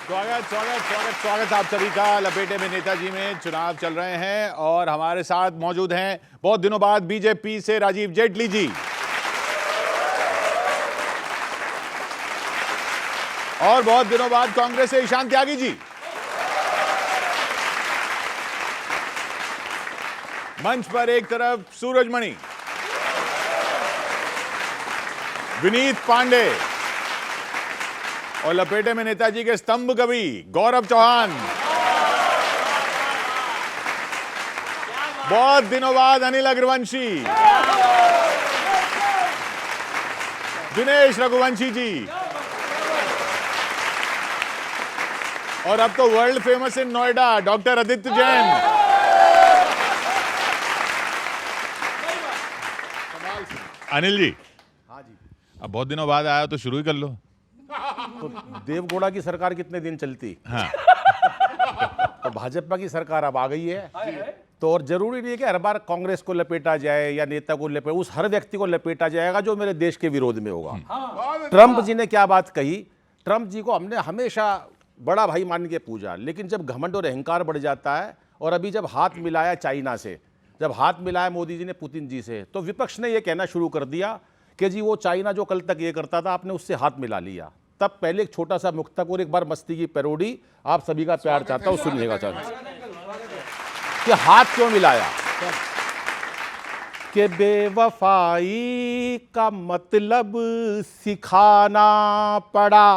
स्वागत स्वागत स्वागत स्वागत आप सभी का। लपेटे में नेताजी में चुनाव चल रहे हैं और हमारे साथ मौजूद हैं बहुत दिनों बाद बीजेपी से राजीव जेटली जी और बहुत दिनों बाद कांग्रेस से ईशान त्यागी जी। मंच पर एक तरफ सूरजमणि, विनीत पांडे और लपेटे में नेताजी के स्तंभ कवि गौरव चौहान। बहुत दिनों बाद अनिल अग्रवंशी, दिनेश रघुवंशी जी और अब तो world famous in Noida doctor Aditya Jain. Anil ji, हाँ जी। अब बहुत दिनों बाद आया तो शुरू ही कर लो। तो देवगौड़ा की सरकार कितने दिन चलती? हाँ। तो भाजपा की सरकार अब आ गई है। तो और जरूरी नहीं है कि हर बार कांग्रेस को लपेटा जाए या नेता को लपेटा, उस हर व्यक्ति को लपेटा जाएगा जो मेरे देश के विरोध में होगा। ट्रंप जी ने क्या बात कही? ट्रंप जी को हमने हमेशा बड़ा भाई मान के पूजा, लेकिन जब घमंड और अहंकार बढ़ जाता है और अभी जब हाथ मिलाया चाइना से, जब हाथ मिलाया मोदी जी ने पुतिन जी से, तो विपक्ष ने यह कहना शुरू कर दिया कि जी वो चाइना जो कल तक ये करता था आपने उससे हाथ मिला लिया। तब पहले एक छोटा सा मुक्तक और एक बार मस्ती की पैरोडी आप सभी का प्यार चाहता हूं, सुनिएगा कि हाथ क्यों मिलाया। कि बेवफाई का मतलब सिखाना पड़ा,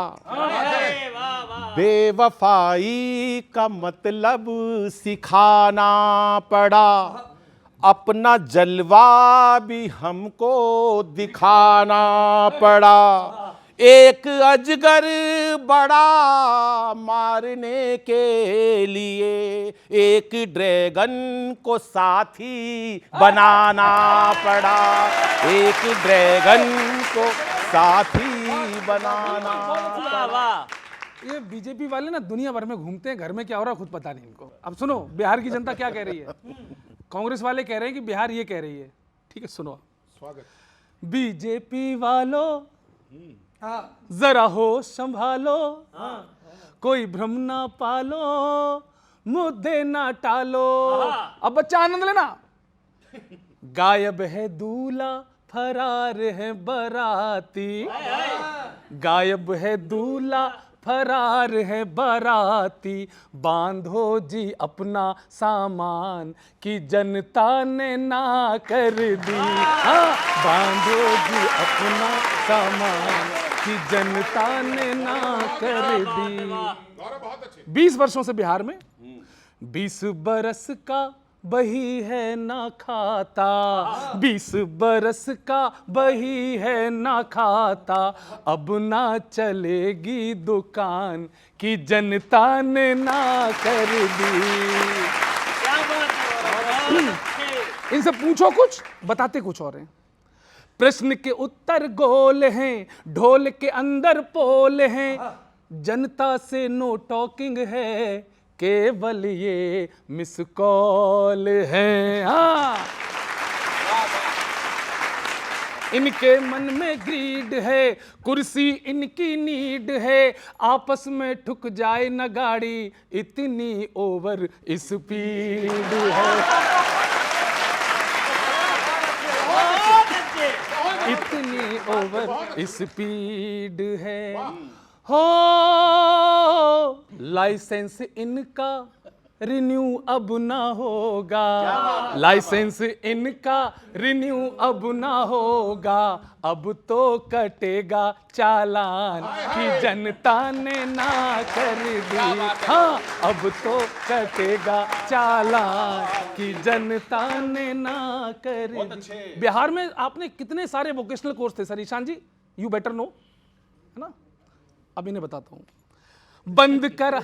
बेवफाई का मतलब सिखाना पड़ा, अपना जलवा भी हमको दिखाना पड़ा, एक अजगर बड़ा मारने के लिए एक ड्रैगन को साथी बनाना पड़ा, एक ड्रैगन को साथी बनाना पड़ा। ये बीजेपी वाले ना दुनिया भर में घूमते हैं, घर में क्या हो रहा है खुद पता नहीं इनको। अब सुनो बिहार की जनता क्या कह रही है। कांग्रेस वाले कह रहे हैं कि बिहार ये कह रही है, ठीक है सुनो। स्वागत। बीजेपी वालों जरा होश संभालो, कोई भ्रम ना पालो, मुद्दे ना टालो। अब बच्चा आनंद लेना। गायब है दूल्हा फरार है बाराती, गायब है दूल्हा फरार है बाराती, बांधो जी अपना सामान कि जनता ने ना कर दी। हाँ, बांधो जी अपना सामान कि जनता ने ना कर दी। 20 वर्षों से बिहार में 20 बरस का बही है ना खाता, 20 बरस का बही है ना खाता, अब ना चलेगी दुकान कि जनता ने ना कर दी। इनसे पूछो कुछ बताते कुछ और हैं। प्रश्न के उत्तर गोल हैं, ढोल के अंदर पोल हैं, जनता से नो टॉकिंग है, केवल ये मिस कॉल है। हाँ, इनके मन में ग्रीड है, कुर्सी इनकी नीड है, आपस में ठुक जाए न गाड़ी, इतनी ओवर स्पीड है, इतनी ओवर स्पीड है। हो लाइसेंस इनका रिन्यू अब ना होगा, लाइसेंस इनका रिन्यू अब ना होगा, अब तो कटेगा चालान कि जनता ने ना कर दी। हाँ, अब तो कटेगा चालान कि जनता ने ना कर दी। बिहार में आपने कितने सारे वोकेशनल कोर्स थे sir Ishan ji, you better know, है ना। अब इन्हें बताता हूं, बंद कर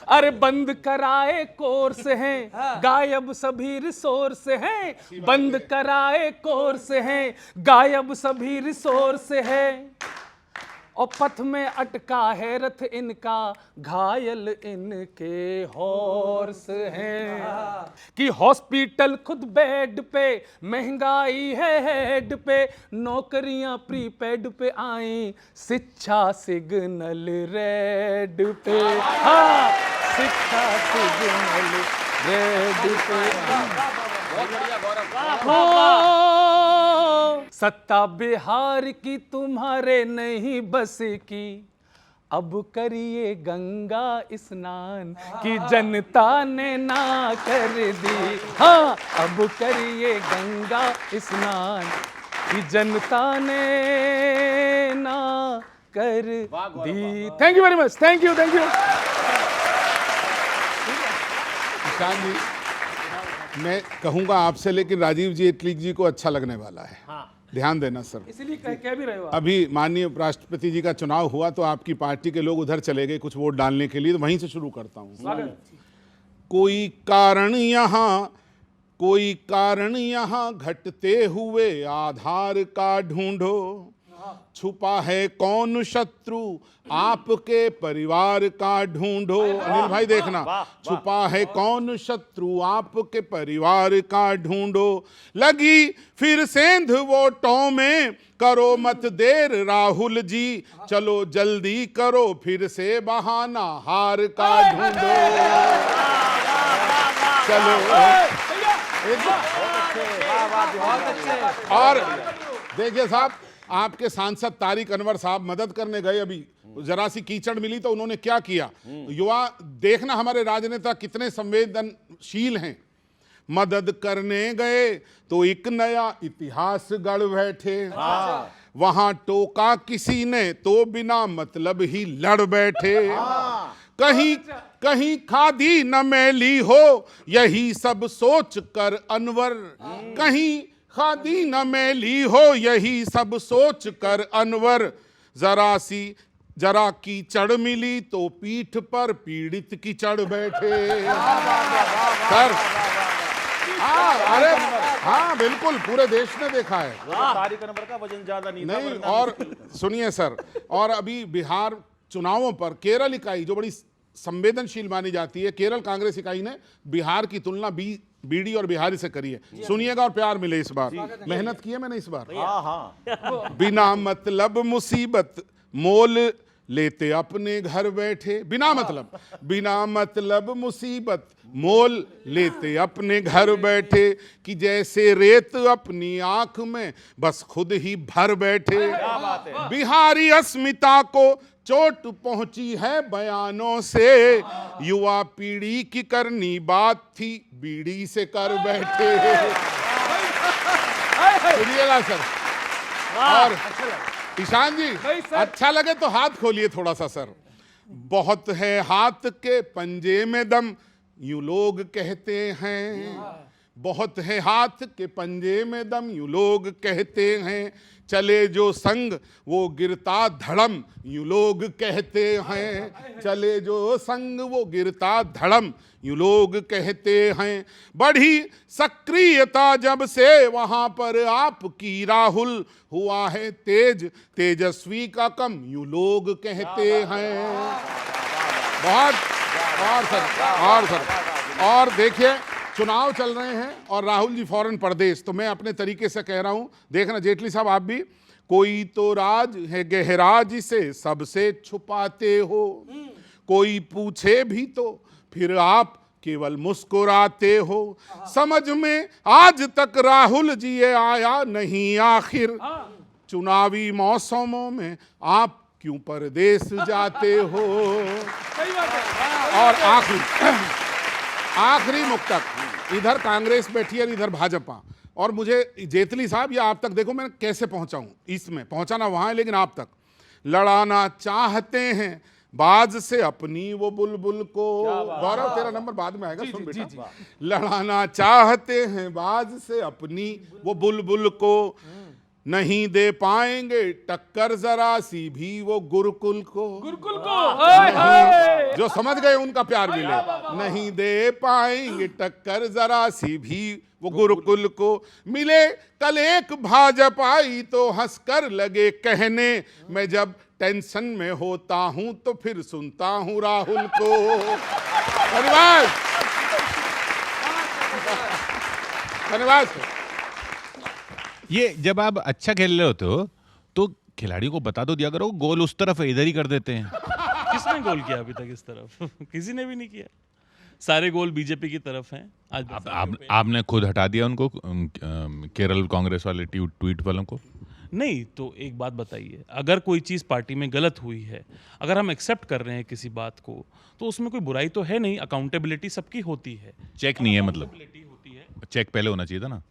अरे बंद कराए कोर्स हैं, गायब सभी रिसोर्स हैं, बंद कराए कोर्स हैं, गायब सभी रिसोर्स हैं, और पथ में अटका है रथ इनका, घायल इनके हॉर्स हैं। कि हॉस्पिटल खुद बेड पे, महंगाई है हेड पे, नौकरियां प्रीपेड पे आई, शिक्षा सिग्नल रेड पे। हाँ, शिक्षा सिग्नल रेड पे। सत्ता बिहार की तुम्हारे नहीं बस की, अब करिए गंगा स्नान की जनता ने ना कर दी। हाँ, अब करिए गंगा स्नान की जनता ने ना कर दी। Thank you very much, thank you, thank you. Ishan ji, मैं कहूंगा आपसे, लेकिन राजीव जेटली जी को अच्छा लगने वाला है। ध्यान देना सर। इसीलिए कह भी रहे हो आप। अभी माननीय उपराष्ट्रपति जी का चुनाव हुआ तो आपकी पार्टी के लोग उधर चले गए कुछ वोट डालने के लिए, तो वहीं से शुरू करता हूँ। कोई कारण यहाँ घटते हुए आधार का ढूंढो, छुपा है कौन शत्रु आपके परिवार का ढूंढो। अनिल भाई देखना, छुपा है कौन शत्रु आपके परिवार का ढूंढो। लगी फिर सेंध वोटों में, करो मत देर राहुल जी, चलो जल्दी करो फिर से बहाना हार का ढूंढो। चलो और देखिए साहब, आपके सांसद तारिक अनवर साहब मदद करने गए, अभी जरा सी कीचड़ मिली तो उन्होंने क्या किया। युवा देखना हमारे राजनेता कितने संवेदनशील हैं। मदद करने गए तो एक नया इतिहास गढ़ बैठे। वहां टोका किसी ने तो बिना मतलब ही लड़ बैठे। कहीं खादी न मैली हो, यही सब सोच कर अनवर, कहीं खादी न मैली हो, यही सब सोच कर अनवर, जरा कीचड़ मिली तो पीठ पर पीड़ित कीचड़ बैठे। सर अरे हाँ बिल्कुल, पूरे देश ने देखा है। तारिक अनवर का वजन ज्यादा नहीं था। और सुनिए सर, और अभी बिहार चुनावों पर केरल इकाई जो बड़ी संवेदनशील मानी जाती है, केरल कांग्रेस इकाई ने बिहार की तुलना बीडी और बिहारी से करी है। सुनिएगा और प्यार मिले इस बार। मेहनत की है मैंने इस बार। बिना मतलब मुसीबत मोल लेते अपने घर बैठे। बिना मतलब मुसीबत मोल लेते अपने घर बैठे, कि जैसे रेत अपनी आंख में बस खुद ही भर बैठे। बिहारी अस्मिता को चोट पहुंची है बयानों से, युवा पीढ़ी की करनी बात थी बीड़ी से कर बैठे। सुनिएगा सर। और ईशान जी, अच्छा लगे तो हाथ खोलिए थोड़ा सा सर। बहुत है हाथ के पंजे में दम, यूं लोग कहते हैं। बहुत है हाथ के पंजे में दम, यूं लोग कहते हैं। चले जो संग वो गिरता धड़म, यूं लोग कहते हैं। चले जो संग वो गिरता धड़म, यूं लोग कहते हैं। बढ़ी सक्रियता जब से वहां पर आपकी राहुल, हुआ है तेजस्वी का कम, यूं लोग कहते हैं। बहुत और सर और देखिए, चुनाव चल रहे हैं और राहुल जी फौरन प्रदेश, तो मैं अपने तरीके से कह रहा हूं, देखना जेटली साहब आप भी, कोई तो राज है गहरा जिसे सबसे छुपाते हो, कोई पूछे भी तो फिर आप केवल मुस्कुराते हो। समझ में आज तक राहुल जी ये आया नहीं आखिर, चुनावी मौसमों में आप क्यों परदेश जाते हो। और आखिरी मुक्तक, इधर कांग्रेस बैठी है इधर भाजपा, और मुझे जेटली साहब ये आप तक देखो मैं कैसे पहुंचा हूं, इसमें पहुंचाना वहां है लेकिन आप तक। लड़ाना चाहते हैं बाज से अपनी वो बुलबुल को, गौरव तेरा नंबर बाद में आएगा, सुन बेटा। लड़ाना चाहते हैं बाज से अपनी वो बुलबुल को, नहीं दे पाएंगे टक्कर जरा सी भी वो गुरुकुल को। जो समझ गए उनका प्यार मिले। नहीं दे पाएंगे टक्कर जरा सी भी वो गुरुकुल को मिले कल एक भाजपाई तो हंसकर लगे कहने, मैं जब टेंशन में होता हूं तो फिर सुनता हूं राहुल को। धन्यवाद, धन्यवाद। ये जब आप अच्छा खेल रहे होते हो तो खिलाड़ियों को बता दो दिया करो गोल उस तरफ है, इधर ही कर देते हैं। किसने गोल किया अभी तक इस तरफ? किसी ने भी नहीं किया, सारे गोल बीजेपी की तरफ हैं। आज आपने खुद हटा दिया उनको, केरल कांग्रेस वाले ट्वीट वालों को? नहीं, तो एक बात बताइए, अगर कोई चीज़ पार्टी में गलत हुई है, अगर हम एक्सेप्ट कर रहे हैं किसी बात को, तो उसमें कोई बुराई तो है नहीं। अकाउंटेबिलिटी सबकी होती है। चेक नहीं है मतलब? होती है, चेक पहले होना चाहिए था ना।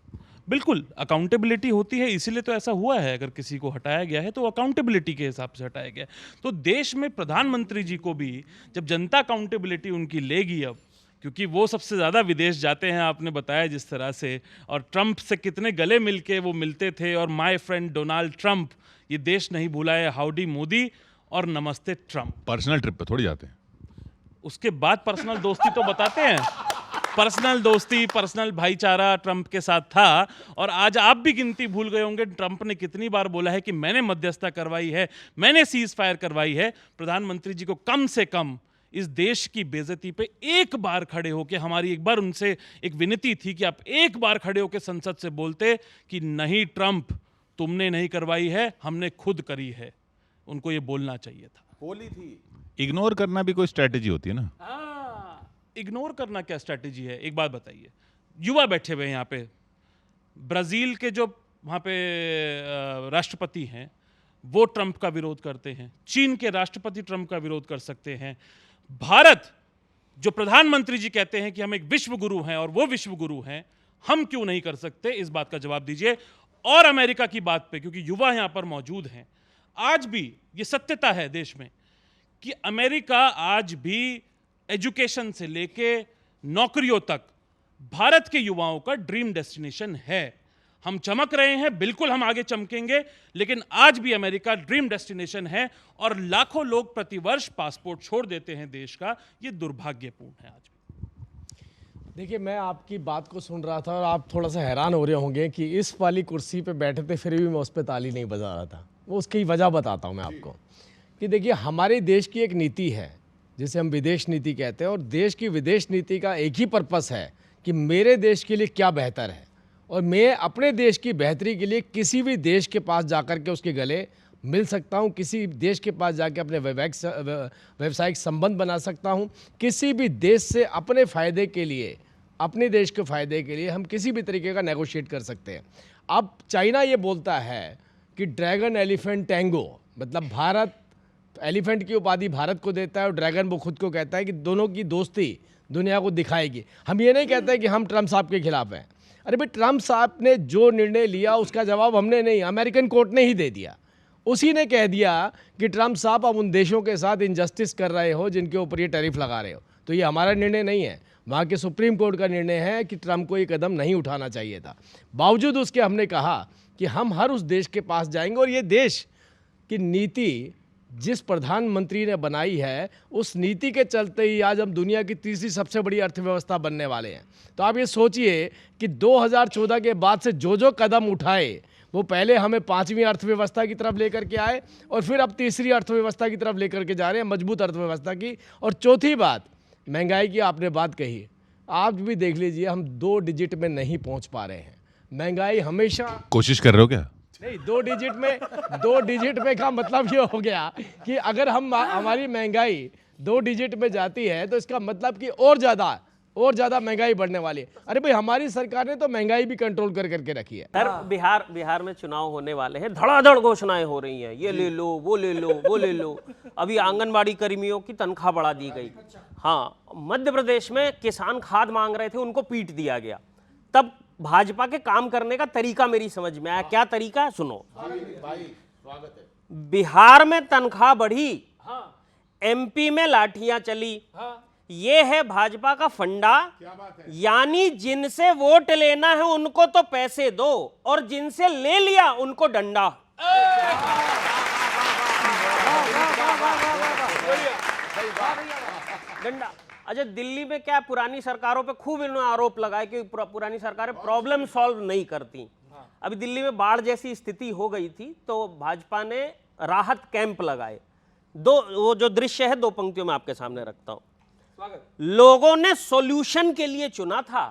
बिल्कुल अकाउंटेबिलिटी होती है, इसीलिए तो ऐसा हुआ है। अगर किसी को हटाया गया है तो अकाउंटेबिलिटी के हिसाब से हटाया गया है। तो देश में प्रधानमंत्री जी को भी जब जनता अकाउंटेबिलिटी उनकी लेगी, अब क्योंकि वो सबसे ज़्यादा विदेश जाते हैं, आपने बताया जिस तरह से, और ट्रंप से कितने गले मिलके वो मिलते थे, और माय फ्रेंड डोनाल्ड ट्रंप, ये देश नहीं भुलाए, हाउडी मोदी और नमस्ते ट्रंप। पर्सनल ट्रिप पे थोड़ी जाते हैं। उसके बाद पर्सनल दोस्ती तो बताते हैं, पर्सनल दोस्ती, पर्सनल भाईचारा ट्रंप के साथ था। और आज आप भी गिनती भूल गए होंगे, ट्रंप ने कितनी बार बोला है कि मैंने मध्यस्थता करवाई है, मैंने सीज फायर करवाई है। प्रधानमंत्री जी को कम से कम इस देश की बेइज्जती पे एक बार खड़े होके, हमारी एक बार उनसे एक विनती थी कि आप एक बार खड़े होके संसद से बोलते कि नहीं ट्रंप, तुमने नहीं करवाई है, हमने खुद करी है। उनको ये बोलना चाहिए था। होली थी। इग्नोर करना भी कोई स्ट्रेटेजी होती है ना। इग्नोर करना क्या स्ट्रैटेजी है? एक बात बताइए, युवा बैठे हुए हैं यहाँ पे, ब्राजील के जो वहाँ पे राष्ट्रपति हैं वो ट्रंप का विरोध करते हैं, चीन के राष्ट्रपति ट्रंप का विरोध कर सकते हैं, भारत जो प्रधानमंत्री जी कहते हैं कि हम एक विश्व गुरु हैं और वो विश्व गुरु हैं, हम क्यों नहीं कर सकते? इस बात का जवाब दीजिए। और अमेरिका की बात पे, क्योंकि युवा यहाँ पर मौजूद हैं, आज भी ये सत्यता है देश में कि अमेरिका आज भी एजुकेशन से लेके नौकरियों तक भारत के युवाओं का ड्रीम डेस्टिनेशन है। हम चमक रहे हैं, बिल्कुल हम आगे चमकेंगे, लेकिन आज भी अमेरिका ड्रीम डेस्टिनेशन है और लाखों लोग प्रतिवर्ष पासपोर्ट छोड़ देते हैं देश का। ये दुर्भाग्यपूर्ण है। आज भी देखिए, मैं आपकी बात को सुन रहा था और आप थोड़ा सा हैरान हो रहे होंगे कि इस वाली कुर्सी पे बैठे थे फिर भी मैं उस पर ताली नहीं बजा रहा था। वो उसकी वजह बताता हूँ मैं आपको कि देखिए, हमारे देश की एक नीति है जिसे हम विदेश नीति कहते हैं, और देश की विदेश नीति का एक ही पर्पस है कि मेरे देश के लिए क्या बेहतर है, और मैं अपने देश की बेहतरी के लिए किसी भी देश के पास जाकर के उसके गले मिल सकता हूं, किसी देश के पास जाके अपने व्यावसायिक संबंध बना सकता हूं, किसी भी देश से अपने फ़ायदे के लिए, अपने देश के फ़ायदे के लिए हम किसी भी तरीके का नेगोशिएट कर सकते हैं। अब चाइना ये बोलता है कि ड्रैगन एलिफेंट टैंगो, मतलब भारत एलिफेंट की उपाधि भारत को देता है और ड्रैगन वो खुद को कहता है कि दोनों की दोस्ती दुनिया को दिखाएगी। हम ये नहीं कहते कि हम ट्रंप साहब के खिलाफ हैं। अरे भाई, ट्रंप साहब ने जो निर्णय लिया उसका जवाब हमने नहीं, अमेरिकन कोर्ट ने ही दे दिया। उसी ने कह दिया कि ट्रंप साहब अब उन देशों के साथ इनजस्टिस कर रहे हो जिनके ऊपर ये टैरिफ लगा रहे हो। तो ये हमारा निर्णय नहीं है, वहाँ के सुप्रीम कोर्ट का निर्णय है कि ट्रंप को ये कदम नहीं उठाना चाहिए था। बावजूद उसके हमने कहा कि हम हर उस देश के पास जाएंगे, और ये देश की नीति जिस प्रधानमंत्री ने बनाई है उस नीति के चलते ही आज हम दुनिया की तीसरी सबसे बड़ी अर्थव्यवस्था बनने वाले हैं। तो आप ये सोचिए कि 2014 के बाद से जो कदम उठाए वो पहले हमें 5वीं अर्थव्यवस्था की तरफ लेकर के आए और फिर अब तीसरी अर्थव्यवस्था की तरफ लेकर के जा रहे हैं, मजबूत अर्थव्यवस्था की। और चौथी बात, महंगाई की आपने बात कही, आप भी देख लीजिए हम 2 डिजिट में नहीं पहुँच पा रहे हैं। महंगाई हमेशा, कोशिश कर रहे हो क्या? नहीं, 2 डिजिट में का मतलब ये हो गया कि अगर हम हमारी महंगाई 2 डिजिट में जाती है तो इसका मतलब कि और ज़्यादा महंगाई बढ़ने वाली है। अरे भाई, हमारी सरकार ने तो महंगाई भी कंट्रोल करके रखी है। सर, बिहार में चुनाव होने वाले हैं, धड़ाधड़ घोषणाएं हो रही हैं, ये ले लो, वो ले लो, वो ले लो। अभी आंगनबाड़ी कर्मियों की तनख्वाह बढ़ा दी गई। हाँ, मध्य प्रदेश में किसान खाद मांग रहे थे, उनको पीट दिया गया। तब भाजपा के काम करने का तरीका मेरी समझ में आया। क्या तरीका है, सुनो। बिहार में तनख्वाह बढ़ी, एमपी में लाठियां चली। ये है भाजपा का फंडा। यानी जिनसे वोट लेना है उनको तो पैसे दो, और जिनसे ले लिया उनको डंडा। डंडा। अच्छा, दिल्ली में क्या पुरानी सरकारों पे खूब इन्होंने आरोप लगाए कि पुरानी सरकारें प्रॉब्लम सॉल्व नहीं करती। अभी दिल्ली में बाढ़ जैसी स्थिति हो गई थी तो भाजपा ने राहत कैंप लगाए। वो जो दृश्य है 2 पंक्तियों में आपके सामने रखता हूं। लोगों ने सॉल्यूशन के लिए चुना था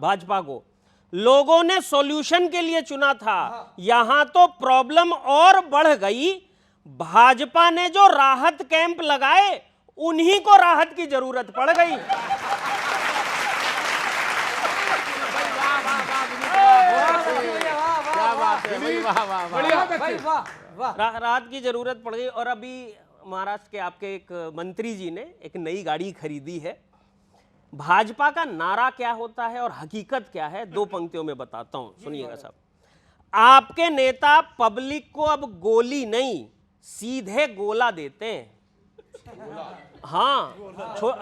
भाजपा को, लोगों ने सॉल्यूशन के लिए चुना था। यहां तो प्रॉब्लम और बढ़ गई। भाजपा ने जो राहत कैंप लगाए उन्हीं को राहत की जरूरत पड़ गई। राहत की जरूरत पड़ गई। और अभी महाराष्ट्र के आपके एक मंत्री जी ने एक नई गाड़ी खरीदी है। भाजपा का नारा क्या होता है और हकीकत क्या है, 2 पंक्तियों में बताता हूं, सुनिएगा साहब। आपके नेता पब्लिक को अब गोली नहीं सीधे गोला देते हैं। हाँ,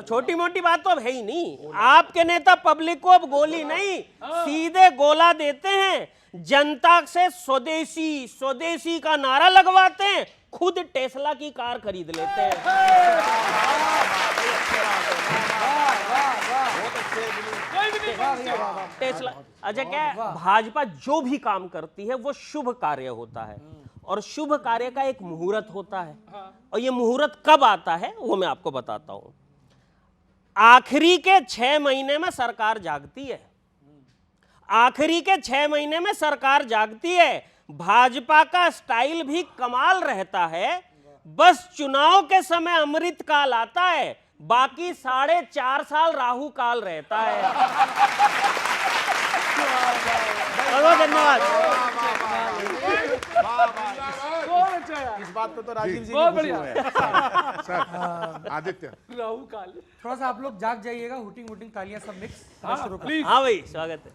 छोटी मोटी बात तो अब है ही नहीं। आपके नेता पब्लिक को अब गोली नहीं सीधे गोला देते हैं। जनता से स्वदेशी स्वदेशी का नारा लगवाते हैं, खुद टेस्ला की कार खरीद लेते हैं। टेस्ला। अच्छा, क्या है, भाजपा जो भी काम करती है वो शुभ कार्य होता है और शुभ कार्य का एक मुहूर्त होता है। और ये मुहूर्त कब आता है वो मैं आपको बताता हूं। आखिरी के 6 महीने में सरकार जागती है। आखिरी के 6 महीने में सरकार जागती है। भाजपा का स्टाइल भी कमाल रहता है। बस चुनाव के समय अमृत काल आता है, बाकी 4.5 साल राहु काल रहता है। बहुत धन्यवाद। इस बात पे तो राजीव जी बहुत भी खुश बढ़िया। हुए हैं। सर आदित्य, राहु काल। थोड़ा सा आप लोग जाग जाइएगा, हुटिंग हुटिंग तालियां सब मिक्स। प्लीज। हाँ भाई, स्वागत है।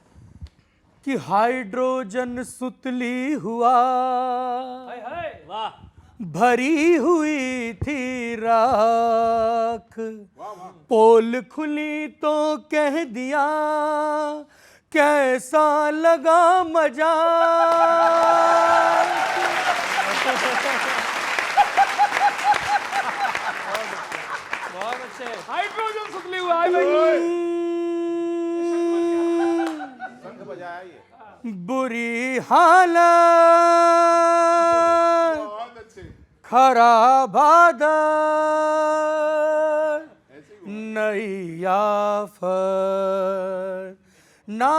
कि हाइड्रोजन सुतली हुआ, वाह, भरी हुई थी राख, पोल खुली तो कह दिया कैसा लगा मजा। बहुत अच्छे। हाइड्रोजन सुतली हुआ है भाई। बुरी हालत, बहुत अच्छे। खराब आदत, नई आफत, ना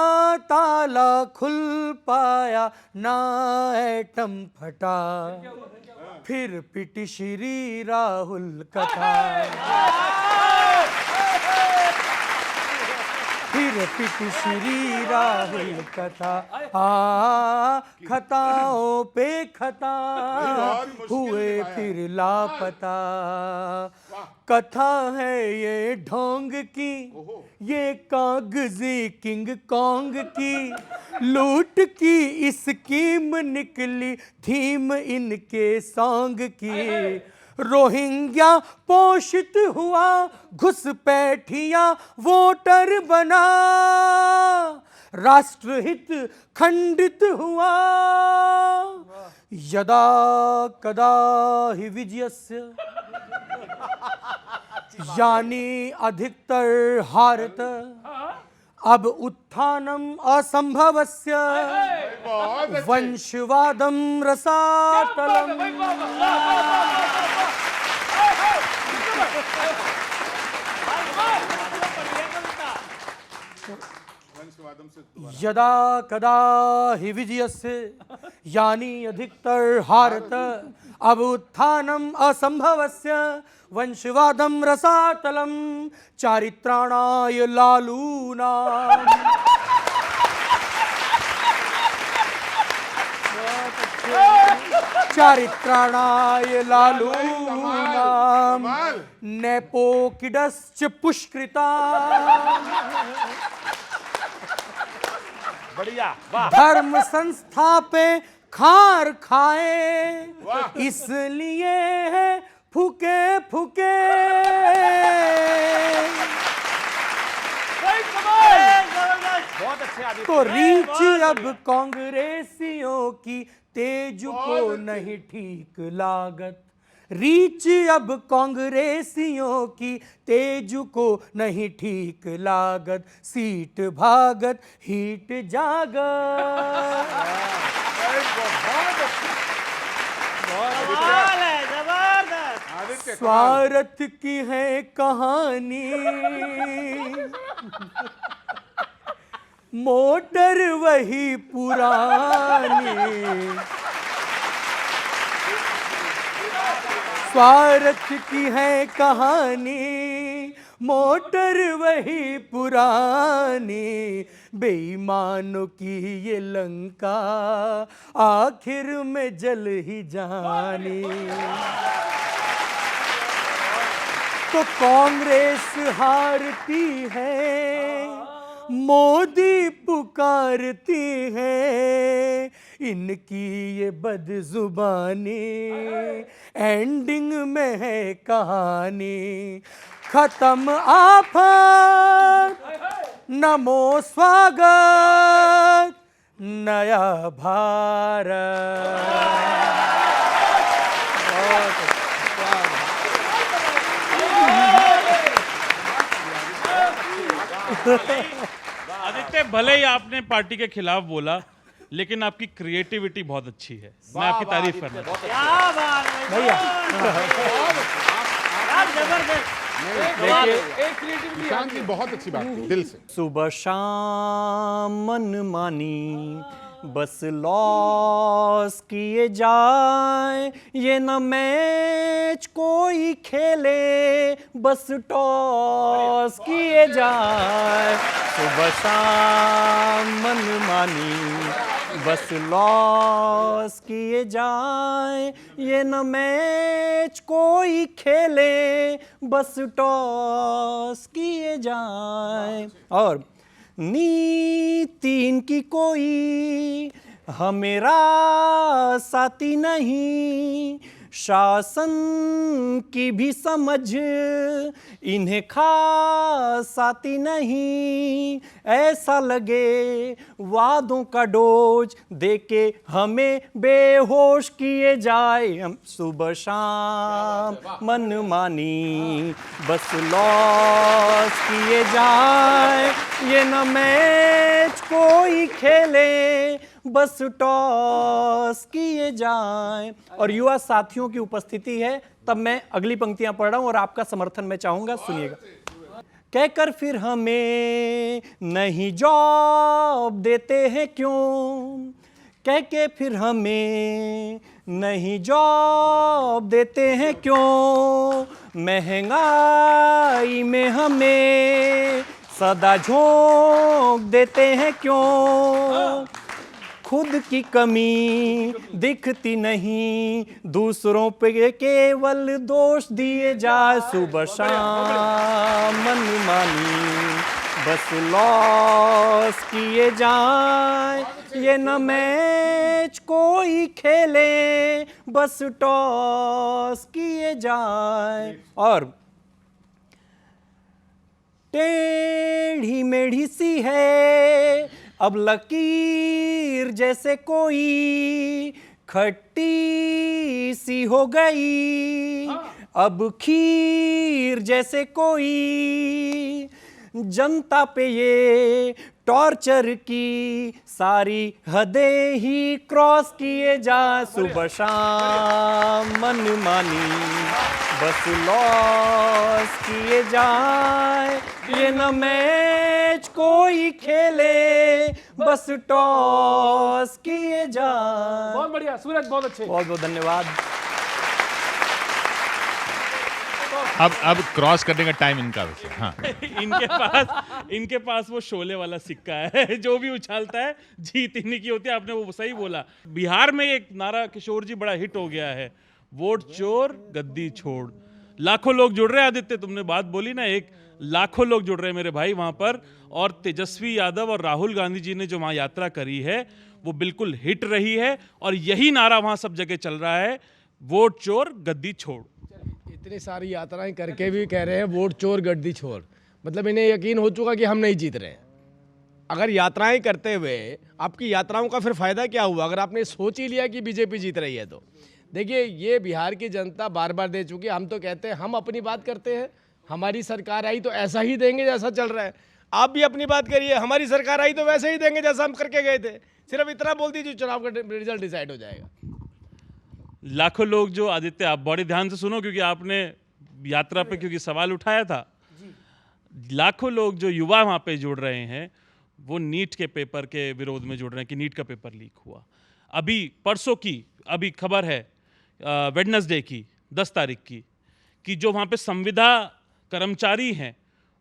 ताला खुल पाया ना एटम फटा, फिर पिटी श्री राहुल कथा, फिर पिटी श्री राहुल कथा। खताओं पे खता हुए फिर लापता, कथा है ये ढोंग की, ये कागजी किंग कॉन्ग की, लूट की इस स्कीम निकली थीम इनके सॉन्ग की। रोहिंग्या पोषित हुआ, घुसपैठिया वोटर बना, राष्ट्रहित खंडित हुआ, यदा कदा हि विजयस्य, यानी अधिकतर हारत, अब उत्थानम असंभवस्य, वंशवादम रसातलम। यदा कदा हि विजयस्य, यानी अधिकतर हारत, अब उत्थानम असंभवस्य, वंशवादम रसातलम, चारित्राणाय लालूनाम। चारित्राणाय लालूनाम, नेपोकिडश्च पुष्कृता, बढ़िया, वाह। धर्म संस्था पे खार खाए, इसलिए है फूके फूके। बहुत अच्छे आदित्य। तो रीच अब कांग्रेसियों की तेज को नहीं ठीक लागत, रीच अब कांग्रेसियों की तेज को नहीं ठीक लागत, सीट भागत हीट जागत। स्वार्थ की है कहानी, मोटर वही पुरानी। स्वार्थ की है कहानी, मोटर वही पुरानी। बेईमानों की ये लंका आखिर में जल ही जानी। तो कांग्रेस हारती है, मोदी पुकारती है। इनकी ये बदजुबानी एंडिंग में है कहानी। खत्म आफत, नमो स्वागत, नया भारत। आदित्य, भले ही आपने पार्टी के खिलाफ बोला, लेकिन आपकी क्रिएटिविटी बहुत अच्छी है। मैं आपकी तारीफ करना चाहता देखिए ईशान जी बहुत अच्छी बात की, दिल से। सुबह शाम मन मानी बस लॉस किए जाए, ये न मैच कोई खेले बस टॉस किए जाए। सुबह शाम मन मानी बस लॉस किए जाए, ये न मैच कोई खेले बस टॉस किए जाए। और नीति इनकी कोई हमेरा साथी नहीं, शासन की भी समझ इन्हें खास आती नहीं। ऐसा लगे वादों का डोज देके हमें बेहोश किए जाए। हम सुबह शाम मनमानी बस लॉस किए जाए, ये न मैच कोई खेले बस टॉस किए जाएं। और युवा साथियों की उपस्थिति है, तब मैं अगली पंक्तियां पढ़ रहा हूं और आपका समर्थन मैं चाहूंगा, सुनिएगा। कहकर फिर हमें नहीं जॉब देते हैं क्यों, कह के फिर हमें नहीं जॉब देते हैं क्यों, महंगाई में हमें सदा झोंक देते हैं क्यों। खुद की कमी दिखती नहीं, दूसरों पे केवल दोष दिए जाए। सुबह शाम मनमानी बस लॉस किए जाए, ये न मैच कोई खेले बस टॉस किए जाए। और टेढ़ी मेढ़ी सी है अब लकीर जैसे कोई, खट्टी सी हो गई अब खीर जैसे कोई। जनता पे ये टॉर्चर की सारी हदें ही क्रॉस किए जा। सुबह शाम मनमानी बस लॉस किए जाए, ये न मैच कोई खेले बस टॉस किए जाए। बहुत बढ़िया सूरज, बहुत अच्छे। बहुत बहुत धन्यवाद। अब क्रॉस करने का टाइम इनका वैसे। हाँ इनके पास वो शोले वाला सिक्का है, जो भी उछालता है जीत इन्हीं की होती है। आपने वो सही बोला। बिहार में एक नारा किशोर जी बड़ा हिट हो गया है, वोट चोर गद्दी छोड़। लाखों लोग जुड़ रहे हैं आदित्य, तुमने बात बोली ना, एक लाखों लोग जुड़ रहे हैं मेरे भाई वहां पर। और तेजस्वी यादव और राहुल गांधी जी ने जो वहां यात्रा करी है वो बिल्कुल हिट रही है, और यही नारा वहां सब जगह चल रहा है, वोट चोर गद्दी छोड़। इतनी सारी यात्राएं करके भी कह रहे हैं वोट चोर गद्दी छोड़, मतलब इन्हें यकीन हो चुका कि हम नहीं जीत रहे हैं। अगर यात्राएं करते हुए आपकी यात्राओं का फिर फायदा क्या हुआ, अगर आपने सोच ही लिया कि बीजेपी जीत रही है तो। देखिए ये बिहार की जनता बार बार दे चुकी है। हम तो कहते हैं हम अपनी बात करते हैं, हमारी सरकार आई तो ऐसा ही देंगे जैसा चल रहा है। आप भी अपनी बात करिए, हमारी सरकार आई तो वैसे ही देंगे जैसा हम करके गए थे। सिर्फ इतना बोल दीजिए चुनाव का रिजल्ट डिसाइड हो जाएगा। लाखों लोग जो आदित्य, आप बड़े ध्यान से सुनो क्योंकि आपने यात्रा पे क्योंकि सवाल उठाया था। लाखों लोग जो युवा वहाँ पे जुड़ रहे हैं वो नीट के पेपर के विरोध में जुड़ रहे हैं कि नीट का पेपर लीक हुआ। अभी परसों की अभी खबर है वेडनेसडे की 10 तारीख की कि जो वहाँ पे संविदा कर्मचारी हैं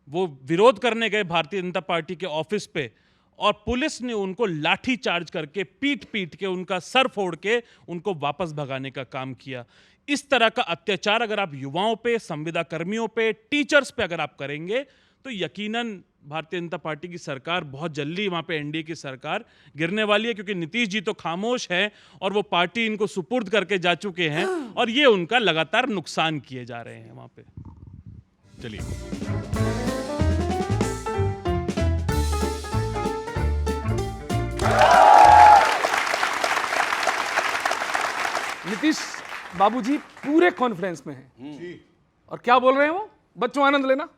वो विरोध करने गए भारतीय जनता पार्टी के ऑफिस पे और पुलिस ने उनको लाठी चार्ज करके पीट पीट के उनका सर फोड़ के उनको वापस भगाने का काम किया। इस तरह का अत्याचार अगर आप युवाओं पे, संविदा कर्मियों पे, टीचर्स पे अगर आप करेंगे तो यकीनन भारतीय जनता पार्टी की सरकार बहुत जल्दी वहाँ पे एनडीए की सरकार गिरने वाली है, क्योंकि नीतीश जी तो खामोश हैं और वो पार्टी इनको सुपुर्द करके जा चुके हैं और ये उनका लगातार नुकसान किए जा रहे हैं वहाँ पे। चलिए नीतीश बाबूजी पूरे कॉन्फिडेंस में हैं और क्या बोल रहे हैं वो, बच्चों आनंद लेना।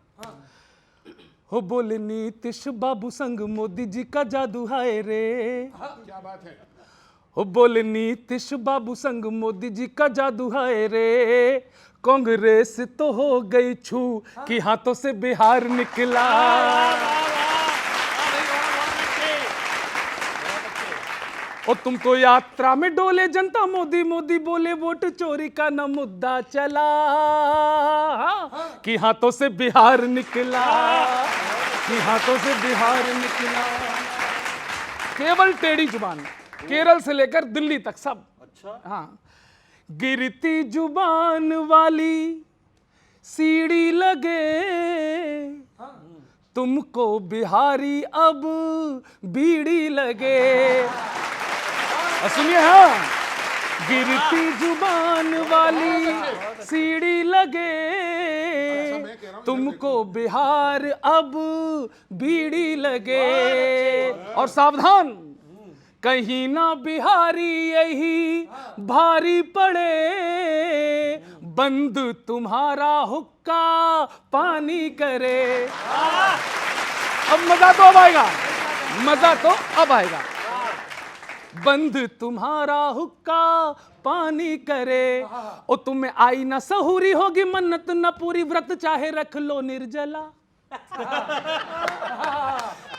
हो बोले नीतीश बाबू संग मोदी जी का जादू है रे। क्या बात है। हो बोले नीतीश बाबू संग मोदी जी का जादू है रे। कांग्रेस तो हो गई छू कि हाथों से बिहार निकला। और तुम तो यात्रा में डोले जनता मोदी मोदी बोले वोट चोरी का न मुद्दा चला कि हाथों से बिहार निकला, कि हाथों से बिहार निकला। केवल टेढ़ी जुबान, केरल से लेकर दिल्ली तक सब। अच्छा हाँ, गिरती जुबान वाली सीढ़ी लगे तुमको बिहारी अब बीड़ी लगे। और सुनिए हाँ, गिरती जुबान वाली सीढ़ी लगे तुमको बिहार अब बीड़ी लगे। और सावधान, कहीं ना बिहारी यही भारी पड़े, बंद तुम्हारा हुक्का पानी करे। अब मजा तो अब आएगा, मजा तो अब आएगा। बंद तुम्हारा हुक्का पानी करे, ओ तुम्हें आई ना सहूरी होगी मन्नत न पूरी, व्रत चाहे रख लो निर्जला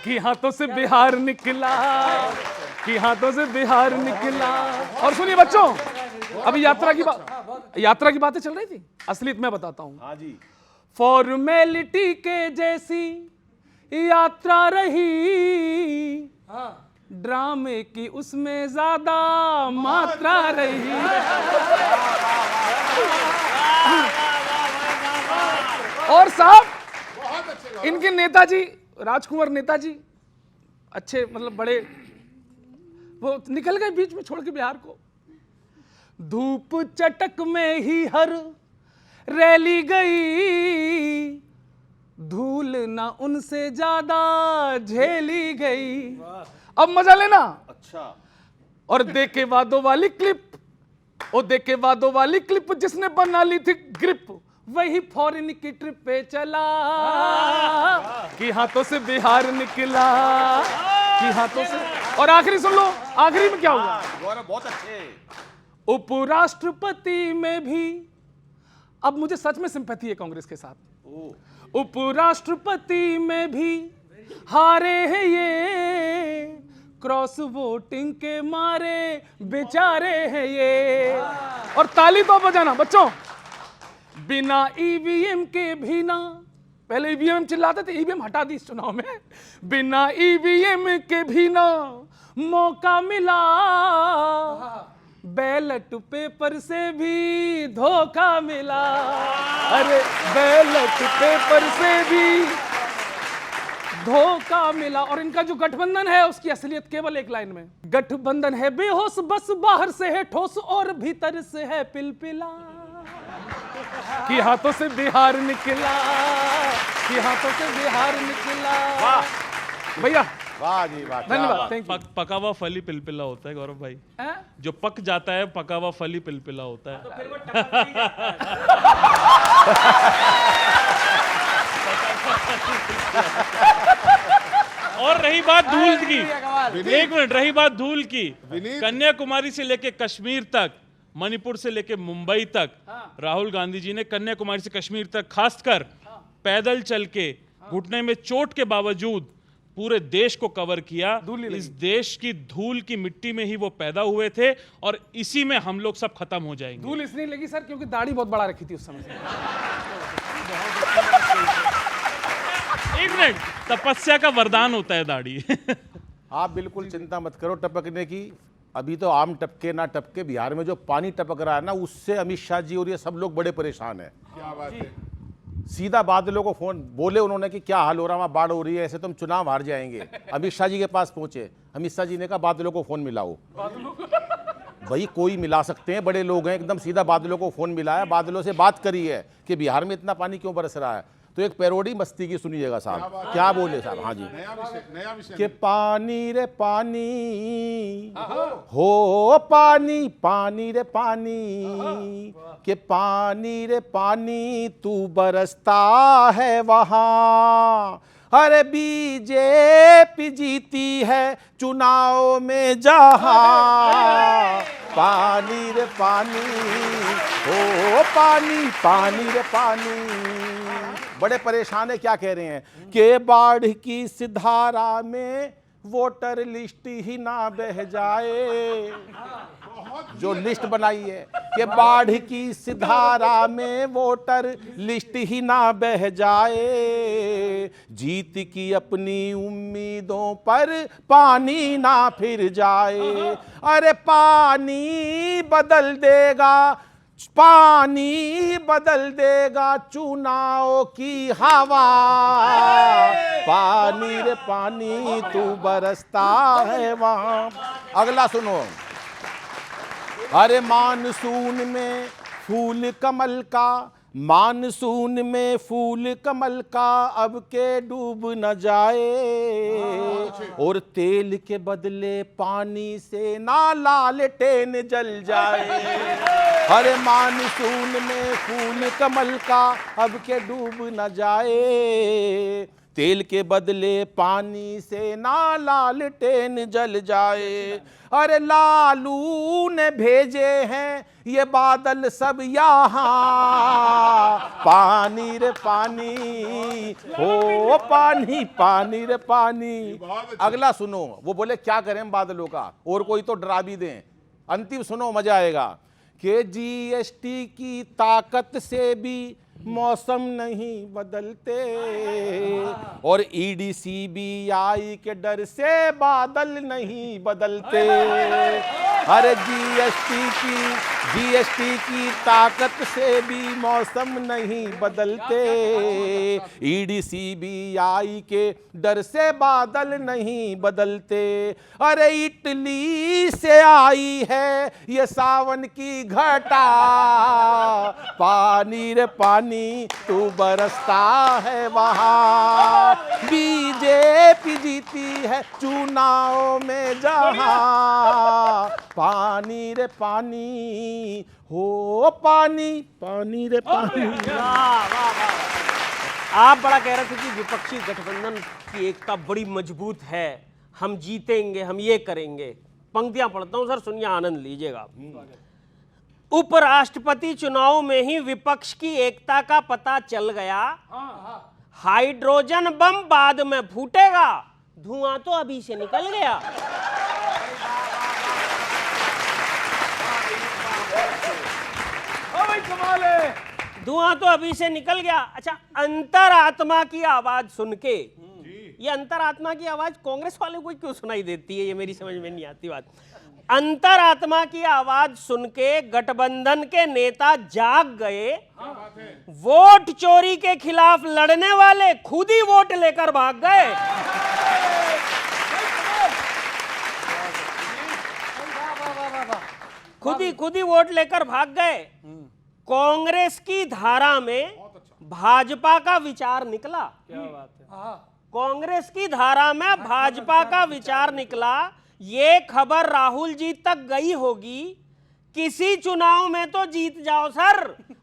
कि हाथों से बिहार निकला, कि हाथों से बिहार निकला। और सुनिए बच्चों, अभी यात्रा की बातें चल रही थी, असलियत मैं बताता हूं। हाँ जी, फॉर्मेलिटी के जैसी यात्रा रही, ड्रामे की उसमें ज्यादा मात्रा रही। और साहब इनके नेताजी, राजकुमार नेताजी अच्छे, मतलब बड़े, वो निकल गए बीच में छोड़ के बिहार को। धूप चटक में ही हर रैली गई, धूल ना उनसे ज्यादा झेली गई। अब मजा लेना। अच्छा। और देखे वादों वाली क्लिप, ओ देखे वादों वाली क्लिप जिसने बना ली थी ग्रिप, वही फॉरेन की ट्रिप पे चला कि हाथों से बिहार निकला, कि हाथों से। और आखिरी सुन लो, आखिरी में क्या हुआ। बहुत अच्छे। उपराष्ट्रपति में भी, अब मुझे सच में सिंपैथी है कांग्रेस के साथ। उपराष्ट्रपति में भी हारे हैं ये, क्रॉस वोटिंग के मारे बेचारे हैं ये। और ताली तो बजाना बच्चों, बिना ईवीएम के भी ना, पहले ईवीएम चिल्लाते थे, ईवीएम हटा दी इस चुनाव में, बिना ईवीएम के भी ना मौका मिला, बैलेट पेपर से भी धोखा मिला। अरे बैलेट पेपर से भी धोखा मिला। और इनका जो गठबंधन है उसकी असलियत केवल एक लाइन में, गठबंधन है बेहोश बस बाहर से है ठोस और भीतर से है पिलपिला, कि हाथों से बिहार निकला, कि हाथों से बिहार निकला। भैया वाह जी वाह, क्या धन्यवाद, थैंक यू। पका हुआ फल ही पिलपिला होता है गौरव भाई। हैं? जो पक जाता है पका हुआ फल ही पिलपिला होता है। और रही बात धूल की, एक मिनट, रही बात धूल की, कन्याकुमारी से लेके कश्मीर तक, मणिपुर से लेके मुंबई तक, राहुल गांधी जी ने कन्याकुमारी से कश्मीर तक खासकर पैदल चल के, घुटने में चोट के बावजूद पूरे देश को कवर किया। इस देश की धूल की मिट्टी में ही वो पैदा हुए थे और इसी में हम लोग सब खत्म हो जाएंगे। धूल इसलिए लगी सर क्योंकि दाढ़ी बहुत बड़ा रखी थी उस समय से। एक मिनट, तपस्या का वरदान होता है दाढ़ी। आप बिल्कुल चिंता मत करो टपकने की। अभी तो आम टपके ना टपके, बिहार में जो पानी टपक रहा है ना, उससे अमित शाह जी और ये सब लोग बड़े परेशान हैं। क्या बात है। सीधा बादलों को फोन बोले उन्होंने कि क्या हाल हो रहा है, वहाँ बाढ़ हो रही है, ऐसे तो हम चुनाव हार जाएंगे। अमित शाह जी के पास पहुंचे, अमित शाह जी ने कहा बादलों को फोन मिलाओ। भाई कोई मिला सकते हैं, बड़े लोग हैं, एकदम सीधा बादलों को फोन मिलाया, बादलों से बात करी है कि बिहार में इतना पानी क्यों बरस रहा है। तो एक पैरोडी मस्ती की सुनिएगा साहब, क्या बोले साहब। हाँ जी, नया विषय कि पानी रे पानी हो, पानी पानी रे पानी, कि पानी रे पानी तू बरसता है वहाँ। अरे बीजेपी जीती है चुनाव में जहाँ। पानी रे पानी हो, पानी पानी रे पानी। बड़े परेशान है, क्या कह रहे हैं कि बाढ़ की इस धारा में वोटर लिस्ट ही ना बह जाए। जो लिस्ट बनाई है कि बाढ़ की इस धारा में वोटर लिस्ट ही ना बह जाए। जीत की अपनी उम्मीदों पर पानी ना फिर जाए। अरे पानी बदल देगा, पानी बदल देगा चुनाव की हवा। पानी रे पानी तू बरसता है वहाँ। अगला सुनो, अरे मानसून में फूल कमल का, मानसून में फूल कमल का अब के डूब न जाए। और तेल के बदले पानी से ना लालटेन जल जाए। अरे मानसून में फूल कमल का अब के डूब न जाए। तेल के बदले पानी से ना लालटेन जल जाए। अरे लालू ने भेजे हैं ये बादल सब यहाँ। पानी रे पानी हो, पानी पानी रे पानी। अगला सुनो, वो बोले क्या करें बादलों का, और कोई तो डरा भी दें। अंतिम सुनो, मजा आएगा कि जीएसटी की ताकत से भी मौसम नहीं बदलते। और ईडी सीबीआई के डर से बादल नहीं बदलते। अरे जीएसटी की ताकत से भी मौसम नहीं बदलते। ईडी सीबीआई के डर से बादल नहीं बदलते। अरे इटली से आई है ये सावन की घटा। पानी रे पानी तू बरसता है वहाँ। बीजेपी जीती है चुनाव में जहाँ। पानी रे पानी हो, पानी पानी रे पानी। आप बड़ा कह रहे थे कि विपक्षी गठबंधन की एकता बड़ी मजबूत है, हम जीतेंगे, हम ये करेंगे। पंक्तियां पढ़ता हूं सर, सुनिए, आनंद लीजिएगा। उपराष्ट्रपति चुनाव में ही विपक्ष की एकता का पता चल गया। हाइड्रोजन बम बाद में फूटेगा, धुआं तो अभी से निकल गया। धुआं तो अभी से निकल गया। अच्छा, अंतरात्मा की आवाज सुन के, ये अंतरात्मा की आवाज कांग्रेस वाले को क्यों सुनाई देती है, ये मेरी समझ में नहीं आती बात। अंतरात्मा की आवाज सुन के गठबंधन के नेता जाग गए। वोट चोरी के खिलाफ लड़ने वाले खुद ही वोट लेकर भाग गए। खुद ही वोट लेकर भाग गए। कांग्रेस की धारा में भाजपा का विचार निकला। क्या बात है। कांग्रेस की धारा में भाजपा का विचार निकला। ये खबर राहुल जी तक गई होगी, किसी चुनाव में तो जीत जाओ सर,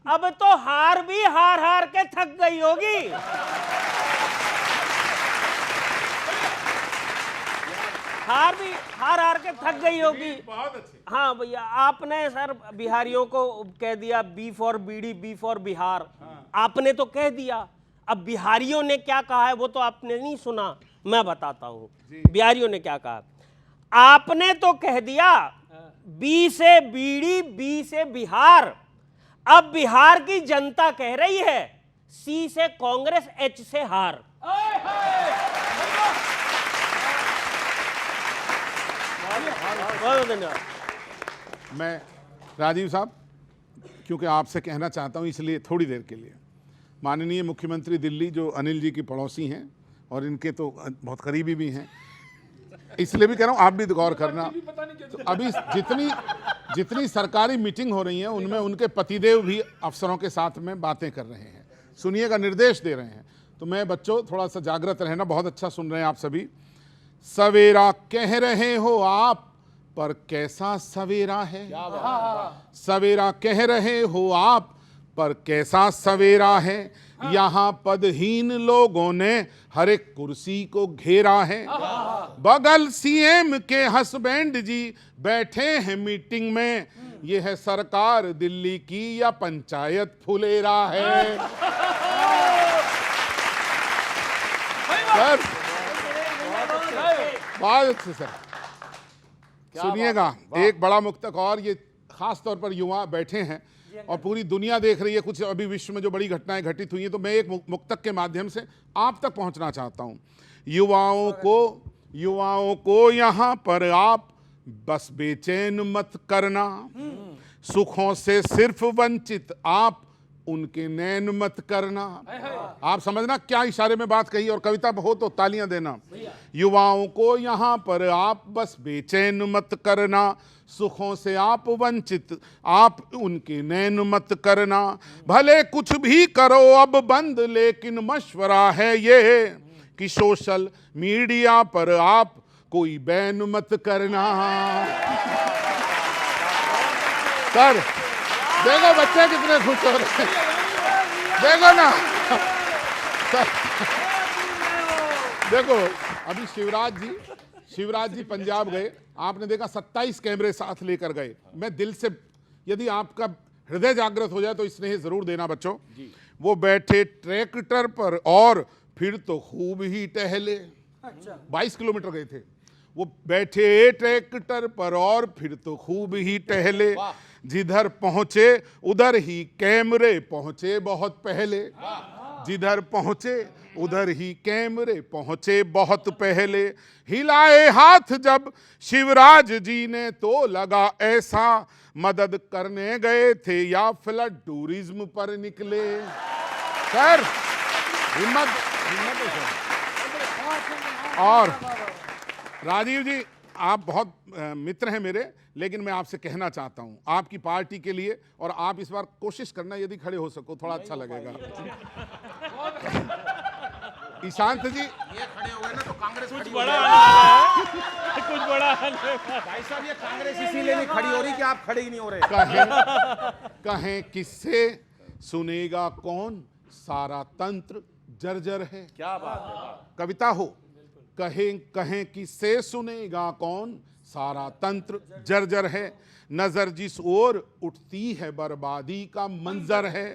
अब तो हार भी हार हार के थक गई होगी। हार हार के थक गई होगी। हाँ भैया, आपने सर बिहारियों को कह दिया B for beedi, B for Bihar, आपने तो कह दिया। अब बिहारियों ने क्या कहा है वो तो आपने नहीं सुना, मैं बताता हूँ बिहारियों ने क्या कहा। आपने तो कह दिया बी से बीडी, बी से बिहार। अब बिहार की जनता कह रही है सी से कांग्रेस, एच से हार। बहुत धन्यवाद। मैं राजीव साहब, क्योंकि आपसे कहना चाहता हूं इसलिए थोड़ी देर के लिए, माननीय मुख्यमंत्री दिल्ली जो अनिल जी की पड़ोसी हैं और इनके तो बहुत करीबी भी हैं, इसलिए भी कह रहा हूं आप भी गौर करना। अभी जितनी सरकारी मीटिंग हो रही है उनमें उनके पतिदेव भी अफसरों के साथ में बातें कर रहे हैं, सुनिएगा, निर्देश दे रहे हैं। तो मैं बच्चों थोड़ा सा जागृत रहना, बहुत अच्छा सुन रहे हैं आप सभी। सवेरा कह रहे हो आप, पर कैसा सवेरा है। सवेरा कह रहे हो आप, पर कैसा सवेरा है। यहाँ पदहीन लोगों ने हर एक कुर्सी को घेरा है। बगल सीएम के हस्बैंड जी बैठे हैं मीटिंग में, ये है सरकार दिल्ली की या पंचायत फुलेरा है। सर बहुत अच्छे सर, सुनिएगा, एक बड़ा मुक्तक, और ये खास तौर पर युवा बैठे हैं और पूरी दुनिया देख रही है कुछ अभी विश्व में जो बड़ी घटनाएं घटित हुई हैं, तो मैं एक मुक्तक के माध्यम से आप तक पहुंचना चाहता हूं। युवाओं को यहाँ पर आप बस बेचैन मत करना, सुखों से सिर्फ वंचित आप उनके नैन मत करना। आप समझना क्या इशारे में बात कही, और कविता हो तो तालियां देना। युवाओं को यहाँ पर आप बस बेचैन मत करना, सुखों से आप वंचित आप उनके नैन मत करना। भले कुछ भी करो अब बंद, लेकिन मशवरा है ये कि सोशल मीडिया पर आप कोई बैन मत करना। सर देखो बच्चे कितने खुश हो रहे हैं, देखो ना। देखो अभी शिवराज जी पंजाब गए, आपने देखा 27 कैमरे साथ लेकर गए। मैं दिल से, यदि आपका हृदय जागृत हो जाए तो स्नेह जरूर देना बच्चों। वो बैठे ट्रैक्टर पर और फिर तो खूब ही टहले। 22 किलोमीटर गए थे। वो बैठे ट्रैक्टर पर और फिर तो खूब ही टहले, जिधर पहुंचे उधर ही कैमरे पहुंचे बहुत पहले। जिधर पहुंचे उधर ही कैमरे पहुंचे बहुत पहले। हिलाए हाथ जब शिवराज जी ने तो लगा ऐसा, मदद करने गए थे या फ्लड टूरिज्म पर निकले। सर हिम्मत है सर। और राजीव जी आप बहुत मित्र हैं मेरे, लेकिन मैं आपसे कहना चाहता हूं आपकी पार्टी के लिए, और आप इस बार कोशिश करना यदि खड़े हो सको थोड़ा अच्छा लगेगा। ईशांत जी ये खड़े हुए ना तो कांग्रेस कुछ बड़ा आने कुछ बड़ा भाई साहब, ये कांग्रेस इसीलिए नहीं खड़ी हो रही कि आप खड़े ही नहीं हो रहे। कहें किससे सुनेगा कौन, सारा तंत्र जर्जर है। क्या बात है, कविता हो। कहें किससे सुनेगा कौन, सारा तंत्र जर्जर है। नजर जिस ओर उठती है बर्बादी का मंजर है।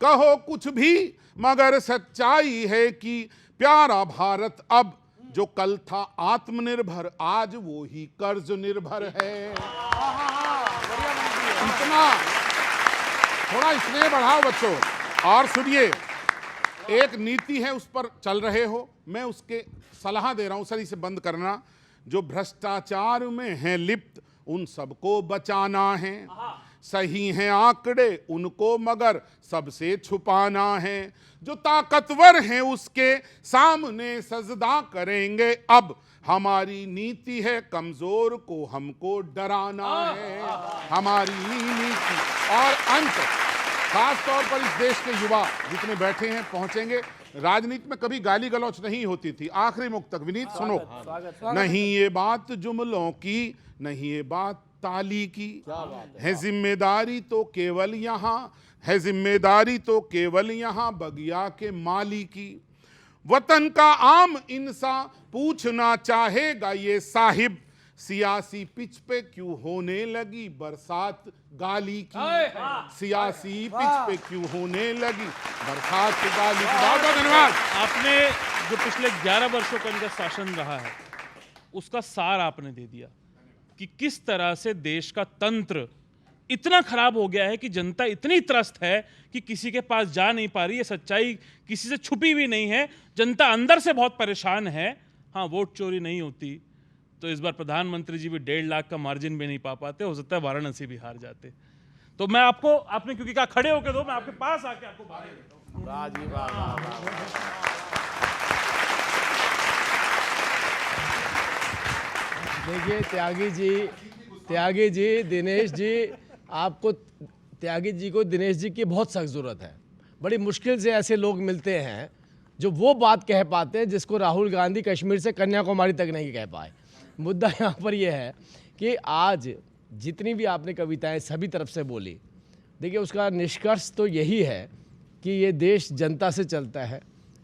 कहो कुछ भी मगर सच्चाई है कि प्यारा भारत अब जो कल था आत्मनिर्भर आज वो ही कर्ज निर्भर है। इतना थोड़ा स्नेह बढ़ाओ बच्चों। और सुनिए, एक नीति है उस पर चल रहे हो, मैं उसके सलाह दे रहा हूं सर, इसे बंद करना। जो भ्रष्टाचार में है लिप्त उन सबको बचाना है। सही हैं आंकड़े उनको मगर सबसे छुपाना है। जो ताकतवर हैं उसके सामने सजदा करेंगे। अब हमारी नीति है कमजोर को हमको डराना है। हमारी नीति। और अंत खास तौर पर इस देश के युवा जितने बैठे हैं पहुंचेंगे, राजनीति में कभी गाली गलौच नहीं होती थी। आखिरी मुक्तक विनीत सुनो। नहीं ये बात जुमलों की, नहीं ये बात ताली की, है जिम्मेदारी तो केवल यहाँ, है जिम्मेदारी तो केवल यहाँ बगिया के माली की। वतन का आम इंसान पूछना चाहेगा ये साहिब, सियासी पिच पे क्यों होने लगी बरसात गाली की, सियासी पिच पे क्यों होने लगी बरसात गाली की। बहुत बहुत धन्यवाद। आपने जो पिछले 11 वर्षों का इनका शासन रहा है उसका सार आपने दे दिया कि किस तरह से देश का तंत्र इतना खराब हो गया है कि जनता इतनी त्रस्त है कि किसी के पास जा नहीं पा रही है। सच्चाई किसी से छुपी हुई नहीं है, जनता अंदर से बहुत परेशान है। हाँ, वोट चोरी नहीं होती तो इस बार प्रधानमंत्री जी भी 1.5 लाख का मार्जिन भी नहीं पा पाते, हो सकता है वाराणसी भी हार जाते। तो मैं आपको, आपने क्योंकि कहा खड़े होकर दो, मैं आपके पास आके आपको बात देता हूं। देखिए त्यागी जी, दिनेश जी, आपको त्यागी जी को दिनेश जी की बहुत सख्त ज़रूरत है। बड़ी मुश्किल से ऐसे लोग मिलते हैं जो वो बात कह पाते हैं जिसको राहुल गांधी कश्मीर से कन्याकुमारी तक नहीं कह पाए। मुद्दा यहाँ पर यह है कि आज जितनी भी आपने कविताएं सभी तरफ से बोली, देखिए उसका निष्कर्ष तो यही है कि ये देश जनता से चलता है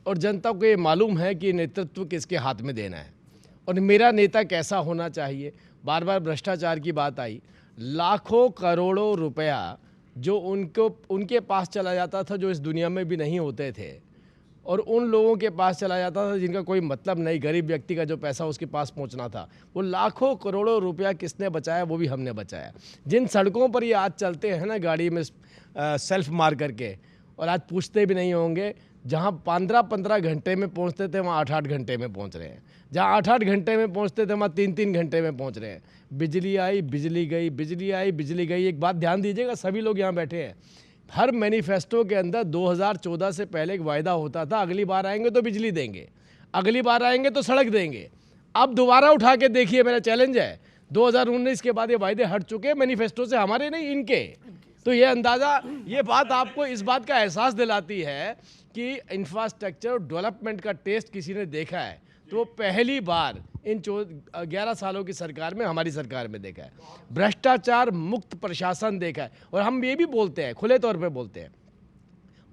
और जनता को ये मालूम है कि नेतृत्व किसके हाथ में देना है और मेरा नेता कैसा होना चाहिए। बार बार भ्रष्टाचार की बात आई, लाखों करोड़ों रुपया जो उनके पास चला जाता था जो इस दुनिया में भी नहीं होते थे, और उन लोगों के पास चला जाता था जिनका कोई मतलब नहीं, गरीब व्यक्ति का जो पैसा उसके पास पहुंचना था, वो लाखों करोड़ों रुपया किसने बचाया? वो भी हमने बचाया। जिन सड़कों पर ये आज चलते हैं ना गाड़ी में सेल्फ मार करके, और आज पूछते भी नहीं होंगे, जहाँ 15-15 घंटे में पहुँचते थे वहाँ 8-8 घंटे में पहुँच रहे हैं, जहाँ 8-8 घंटे में पहुँचते थे वहाँ 3-3 घंटे में पहुँच रहे हैं। बिजली आई, बिजली गई, बिजली आई, बिजली गई। एक बात ध्यान दीजिएगा, सभी लोग यहाँ बैठे हैं, हर मैनिफेस्टो के अंदर 2014 से पहले एक वायदा होता था, अगली बार आएंगे तो बिजली देंगे, अगली बार आएंगे तो सड़क देंगे। अब दोबारा उठा के देखिए, मेरा चैलेंज है, 2019 के बाद ये वायदे हट चुके हैं मैनिफेस्टो से, हमारे नहीं इनके। तो ये अंदाज़ा, ये बात आपको इस बात का एहसास दिलाती है कि इंफ्रास्ट्रक्चर और डेवलपमेंट का टेस्ट किसी ने देखा है तो वो पहली बार इन 11 सालों की सरकार में, हमारी सरकार में देखा है। भ्रष्टाचार मुक्त प्रशासन देखा है, और हम ये भी बोलते हैं, खुले तौर पे बोलते हैं,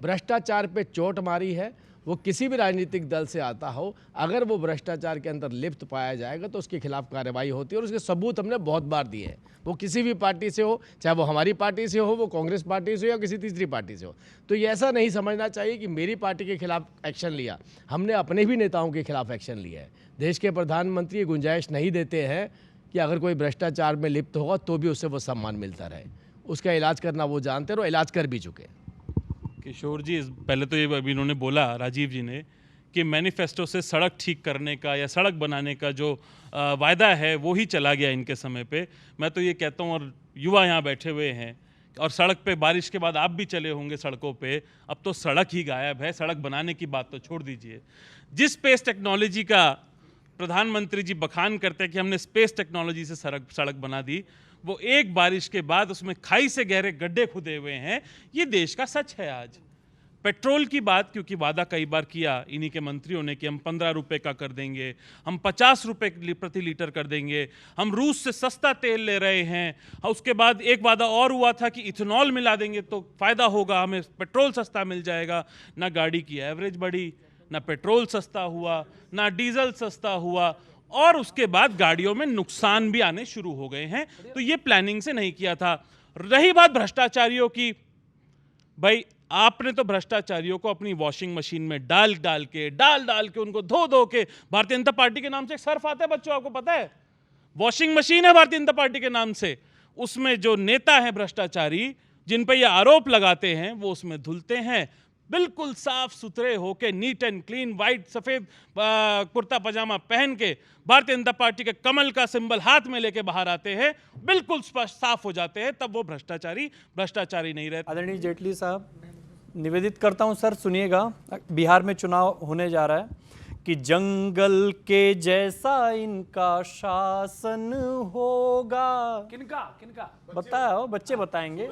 भ्रष्टाचार पे चोट मारी है, वो किसी भी राजनीतिक दल से आता हो, अगर वो भ्रष्टाचार के अंदर लिप्त पाया जाएगा तो उसके खिलाफ कार्रवाई होती है, और उसके सबूत हमने बहुत बार दिए हैं। वो किसी भी पार्टी से हो, चाहे वो हमारी पार्टी से हो, वो कांग्रेस पार्टी से हो या किसी तीसरी पार्टी से हो। तो ये ऐसा नहीं समझना चाहिए कि मेरी पार्टी के खिलाफ एक्शन लिया, हमने अपने भी नेताओं के खिलाफ एक्शन लिया है। देश के प्रधानमंत्री गुंजाइश नहीं देते हैं कि अगर कोई भ्रष्टाचार में लिप्त होगा तो भी उससे वो सम्मान मिलता रहे, उसका इलाज करना वो जानते हैं और इलाज कर भी चुके हैं। किशोर जी, पहले तो ये अभी इन्होंने बोला, राजीव जी ने, कि मैनिफेस्टो से सड़क ठीक करने का या सड़क बनाने का जो वायदा है वो ही चला गया इनके समय पे। मैं तो ये कहता हूँ, और युवा यहाँ बैठे हुए हैं, और सड़क पे बारिश के बाद आप भी चले होंगे सड़कों पे, अब तो सड़क ही गायब है, सड़क बनाने की बात तो छोड़ दीजिए। जिस स्पेस टेक्नोलॉजी का प्रधानमंत्री जी बखान करते हैं कि हमने स्पेस टेक्नोलॉजी से सड़क बना दी, वो एक बारिश के बाद उसमें खाई से गहरे गड्ढे खुदे हुए हैं। ये देश का सच है। आज पेट्रोल की बात, क्योंकि वादा कई बार किया इन्हीं के मंत्रियों ने कि हम 15 रुपए का कर देंगे, हम 50 रुपए प्रति लीटर कर देंगे, हम रूस से सस्ता तेल ले रहे हैं। उसके बाद एक वादा और हुआ था कि इथेनॉल मिला देंगे तो फ़ायदा होगा, हमें पेट्रोल सस्ता मिल जाएगा। ना गाड़ी की एवरेज बढ़ी, ना पेट्रोल सस्ता हुआ, ना डीजल सस्ता हुआ, और उसके बाद गाड़ियों में नुकसान भी आने शुरू हो गए हैं। तो ये प्लानिंग से नहीं किया था। रही बात भ्रष्टाचारियों की, भाई आपने तो भ्रष्टाचारियों को अपनी वॉशिंग मशीन में डाल डाल के उनको धो के, भारतीय जनता पार्टी के नाम से एक सर्फ आता है बच्चों, आपको पता है, वॉशिंग मशीन है भारतीय जनता पार्टी के नाम से, उसमें जो नेता हैं भ्रष्टाचारी जिन पे ये आरोप लगाते हैं वो उसमें धुलते हैं, बिल्कुल साफ सुथरे होके, नीट एंड क्लीन, वाइट सफ़ेद कुर्ता पजामा पहन के भारतीय जनता पार्टी के कमल का सिंबल हाथ में लेके बाहर आते हैं, बिल्कुल स्पष्ट साफ हो जाते हैं, तब वो भ्रष्टाचारी नहीं रहते। आदरणीय जेटली साहब, निवेदित करता हूं सर, सुनिएगा, बिहार में चुनाव होने जा रहा है, कि जंगल के जैसा इनका शासन होगा। किनका किनका बताओ, बच्चे बताएंगे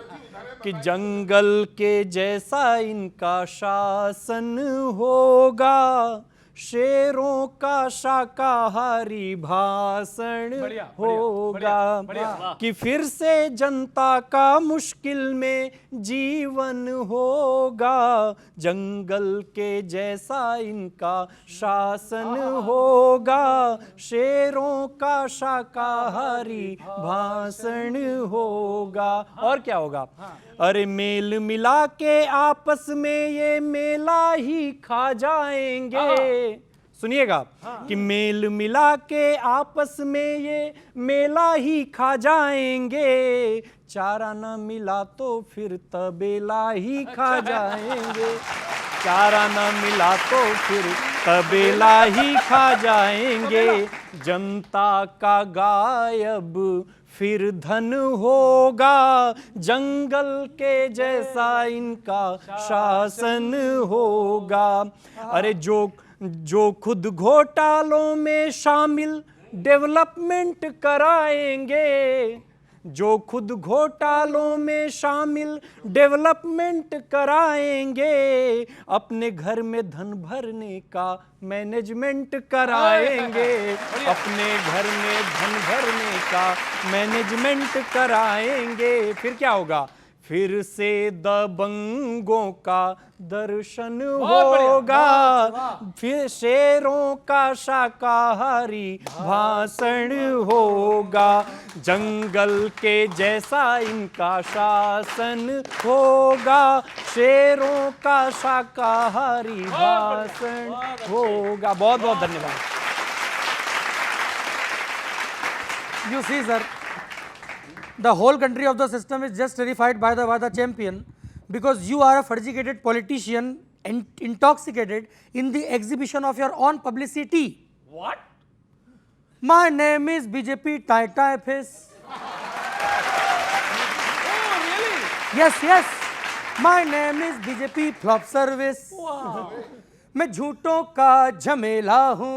कि जंगल के जैसा इनका शासन होगा, शेरों का शाकाहारी भाषण बढ़िया, होगा, बढ़िया। कि फिर से जनता का मुश्किल में जीवन होगा, जंगल के जैसा इनका शासन होगा, शेरों का शाकाहारी भाषण होगा। और क्या होगा? अरे मेल मिला के आपस में ये मेला ही खा जाएंगे। सुनिएगा कि मेल मिला के आपस में ये मेला ही खा जाएंगे, चारा न मिला तो फिर तबेला ही खा जाएंगे, चारा न मिला तो फिर तबेला ही खा जाएंगे, जनता का गायब फिर धन होगा, जंगल के जैसा इनका शासन होगा। अरे जो खुद घोटालों में शामिल डेवलपमेंट कराएंगे, जो खुद घोटालों में शामिल डेवलपमेंट कराएंगे, अपने घर में धन भरने का मैनेजमेंट कराएंगे, अपने घर में धन भरने का मैनेजमेंट कराएंगे। फिर क्या होगा? फिर से दबंगों का दर्शन होगा, फिर शेरों का शाकाहारी भाषण होगा, जंगल के जैसा इनका शासन होगा, शेरों का शाकाहारी भाषण होगा। बहुत बहुत धन्यवाद। You see, sir, the whole country of the system is just terrified by the champion, because you are a furgicated politician and intoxicated in the exhibition of your own publicity. What? My name is BJP Tai Face. Oh, really? Yes, yes. My name is BJP Flop Service. Wow. मैं झूठों का झमेला हूँ,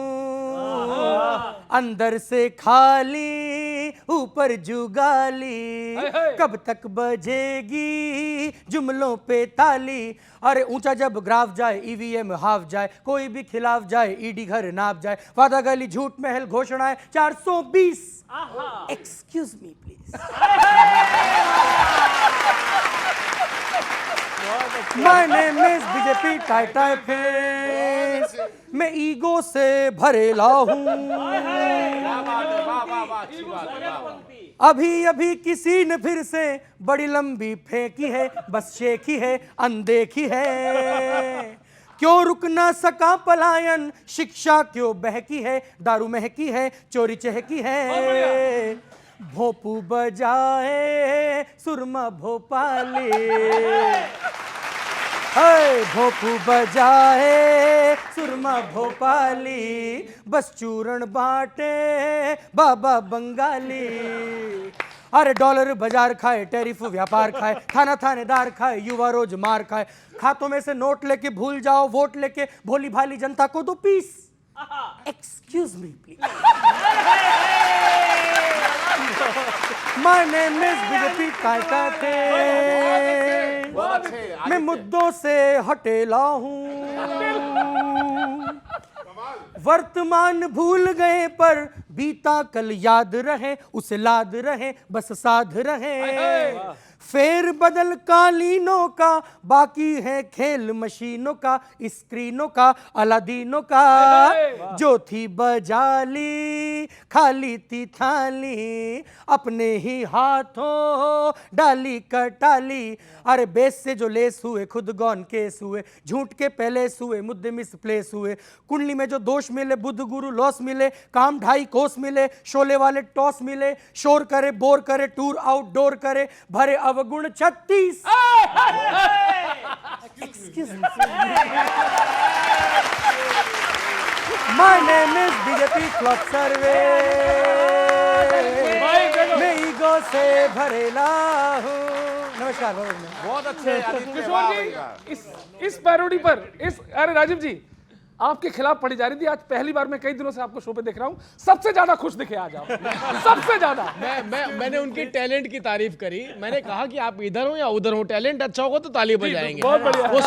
अंदर से खाली ऊपर जुगाली, कब तक बजेगी जुमलों पे ताली। अरे ऊंचा जब ग्राफ जाए ईवीएम हाफ जाए, कोई भी खिलाफ जाए ईडी घर नाप जाए, वादा गली झूठ महल घोषणाएं 420। Excuse me please. My name is BJP Tai Face। मैं ईगो से भरेला हूँ, अभी अभी किसी ने फिर से बड़ी लंबी फेंकी है, बस शेखी है अनदेखी है। क्यों रुक ना सका पलायन, शिक्षा क्यों बहकी है, दारू महकी है चोरी चहकी है। भोपू बजाए सुरमा भोपाली, भोपू बजाए सुरमा भोपाली, बस चूरण बांटे बाबा बंगाली। अरे डॉलर बाजार खाए, टैरिफ व्यापार खाए, थाना थानेदार खाए, युवा रोज मार खाए, खातों में से नोट लेके भूल जाओ, वोट लेके भोली भाली जनता को दो piece. Excuse me please. My name is BJP Tai Face। मैं मुद्दों से हटेला हूँ, वर्तमान भूल गए पर बीता कल याद रहे, उसे लाद रहे बस साध रहे। फेर बदल कालीनों का बाकी है खेल मशीनों का, स्क्रीनों का अलादीनों का। जो थी बजाली खाली थी थाली, अपने ही हाथों डाली कटाली। अरे बेस से जो लेस हुए खुद गॉन केस हुए, झूठ के पहले हुए मुद्दे मिसप्लेस हुए। कुंडली में जो दोष मिले बुध गुरु लॉस मिले, काम 2.5 कोस मिले, शोले वाले टॉस मिले। शोर करे बोर करे टूर आउटडोर करे, भरे अवगुण 36। Excuse me. My name is BJP flop service. मैं ईगो से भरेला हूँ। नमस्कार। बहुत अच्छे किशोर जी, इस पैरोडी पर अरे राजीव जी, आपके खिलाफ पड़ी जा रही थी। आज पहली बार मैं कई दिनों से आपको शो पे देख रहा हूँ, सबसे ज्यादा खुश दिखे आज आप, सबसे ज्यादा। मैंने उनकी टैलेंट की तारीफ करी। मैंने कहा कि आप इधर हो या उधर हो, टैलेंट अच्छा होगा तो ताली बजाएंगे। बहुत बढ़िया। वो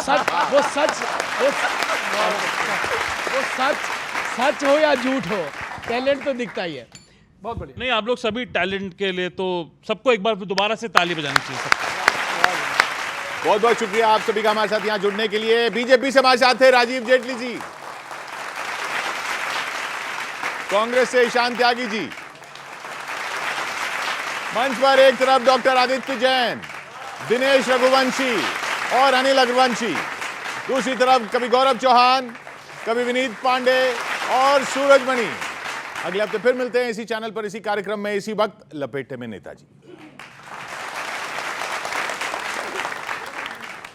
सच हो या झूठ हो, टैलेंट तो दिखता ही है। बहुत बढ़िया। नहीं, आप लोग सभी टैलेंट के लिए तो सबको एक बार दोबारा से ताली बजानी चाहिए सबको। बहुत बहुत शुक्रिया आप सभी का हमारे साथ यहां जुड़ने के लिए। बीजेपी से हमारे साथ थे राजीव जेटली जी, कांग्रेस से ईशान त्यागी जी, मंच पर एक तरफ डॉक्टर आदित्य जैन, दिनेश रघुवंशी और अनिल अग्रवंशी, दूसरी तरफ कभी गौरव चौहान, कभी विनीत पांडे और सूरजमणि। अगले हफ्ते फिर मिलते हैं इसी चैनल पर, इसी कार्यक्रम में, इसी वक्त लपेटे में नेताजी।